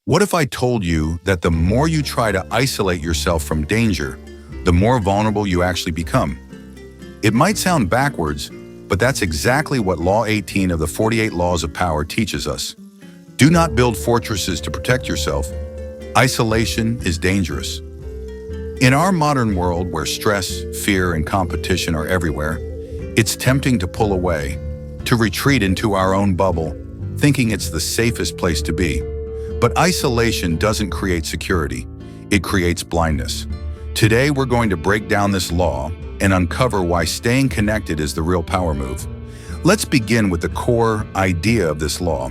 What if I told you that the more you try to isolate yourself from danger, the more vulnerable you actually become? It might sound backwards, but that's exactly what Law 18 of the 48 Laws of Power teaches us. Do not build fortresses to protect yourself. Isolation is dangerous. In our modern world where stress, fear, and competition are everywhere, it's tempting to pull away, to retreat into our own bubble, thinking it's the safest place to be. But isolation doesn't create security, it creates blindness. Today we're going to break down this law and uncover why staying connected is the real power move. Let's begin with the core idea of this law.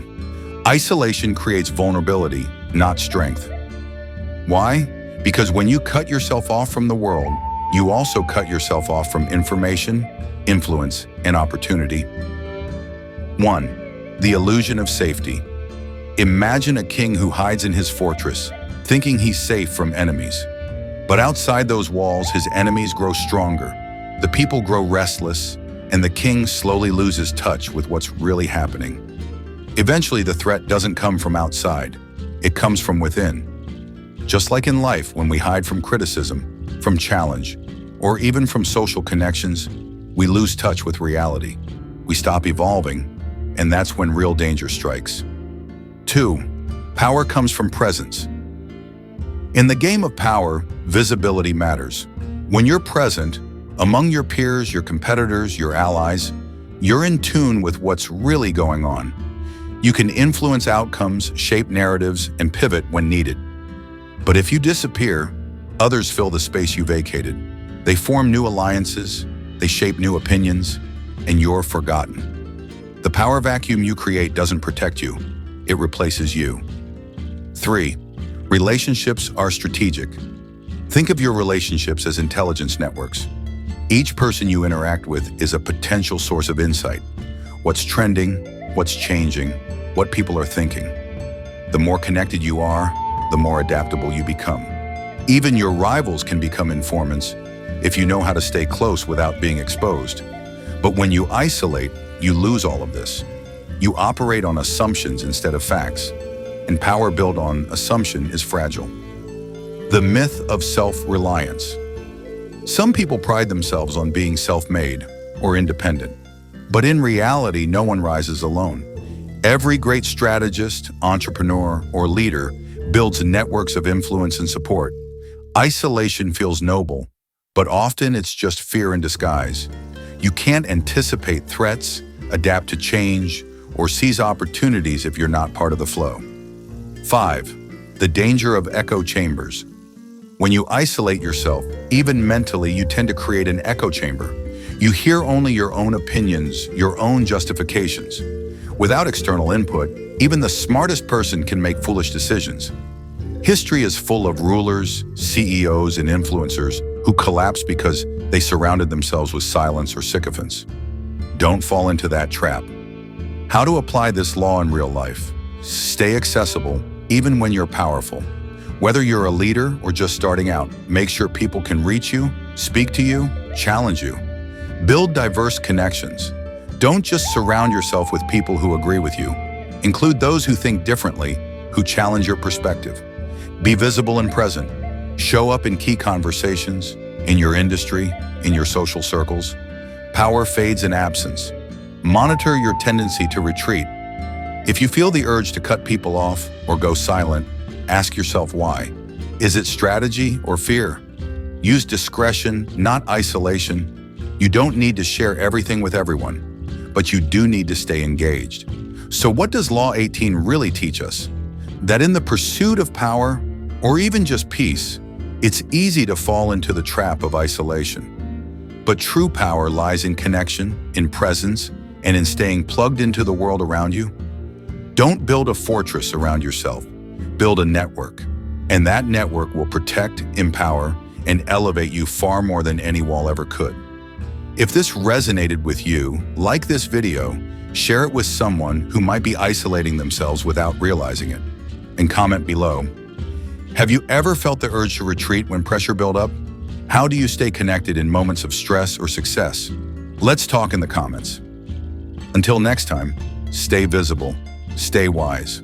Isolation creates vulnerability, not strength. Why? Because when you cut yourself off from the world, you also cut yourself off from information, influence, and opportunity. 1. The illusion of safety. Imagine a king who hides in his fortress, thinking he's safe from enemies. But outside those walls, his enemies grow stronger, the people grow restless, and the king slowly loses touch with what's really happening. Eventually, the threat doesn't come from outside, it comes from within. Just like in life, when we hide from criticism, from challenge, or even from social connections, we lose touch with reality. We stop evolving, and that's when real danger strikes. 2. Power comes from presence. In the game of power, visibility matters. When you're present, among your peers, your competitors, your allies, you're in tune with what's really going on. You can influence outcomes, shape narratives, and pivot when needed. But if you disappear, others fill the space you vacated. They form new alliances, they shape new opinions, and you're forgotten. The power vacuum you create doesn't protect you. It replaces you. 3. Relationships are strategic. Think of your relationships as intelligence networks. Each person you interact with is a potential source of insight. What's trending, what's changing, what people are thinking. The more connected you are, the more adaptable you become. Even your rivals can become informants if you know how to stay close without being exposed. But when you isolate, you lose all of this. You operate on assumptions instead of facts, and power built on assumption is fragile. The myth of self-reliance. Some people pride themselves on being self-made or independent, but in reality, no one rises alone. Every great strategist, entrepreneur, or leader builds networks of influence and support. Isolation feels noble, but often it's just fear in disguise. You can't anticipate threats, adapt to change, or seize opportunities if you're not part of the flow. 5. The danger of echo chambers. When you isolate yourself, even mentally, you tend to create an echo chamber. You hear only your own opinions, your own justifications. Without external input, even the smartest person can make foolish decisions. History is full of rulers, CEOs, and influencers who collapsed because they surrounded themselves with silence or sycophants. Don't fall into that trap. How to apply this law in real life? Stay accessible, even when you're powerful. Whether you're a leader or just starting out, make sure people can reach you, speak to you, challenge you. Build diverse connections. Don't just surround yourself with people who agree with you. Include those who think differently, who challenge your perspective. Be visible and present. Show up in key conversations, in your industry, in your social circles. Power fades in absence. Monitor your tendency to retreat. If you feel the urge to cut people off or go silent, ask yourself why. Is it strategy or fear? Use discretion, not isolation. You don't need to share everything with everyone, but you do need to stay engaged. So what does Law 18 really teach us? That in the pursuit of power, or even just peace, it's easy to fall into the trap of isolation. But true power lies in connection, in presence, and in staying plugged into the world around you. Don't build a fortress around yourself. Build a network. And that network will protect, empower, and elevate you far more than any wall ever could. If this resonated with you, like this video, share it with someone who might be isolating themselves without realizing it, and comment below. Have you ever felt the urge to retreat when pressure built up? How do you stay connected in moments of stress or success? Let's talk in the comments. Until next time, stay visible, stay wise.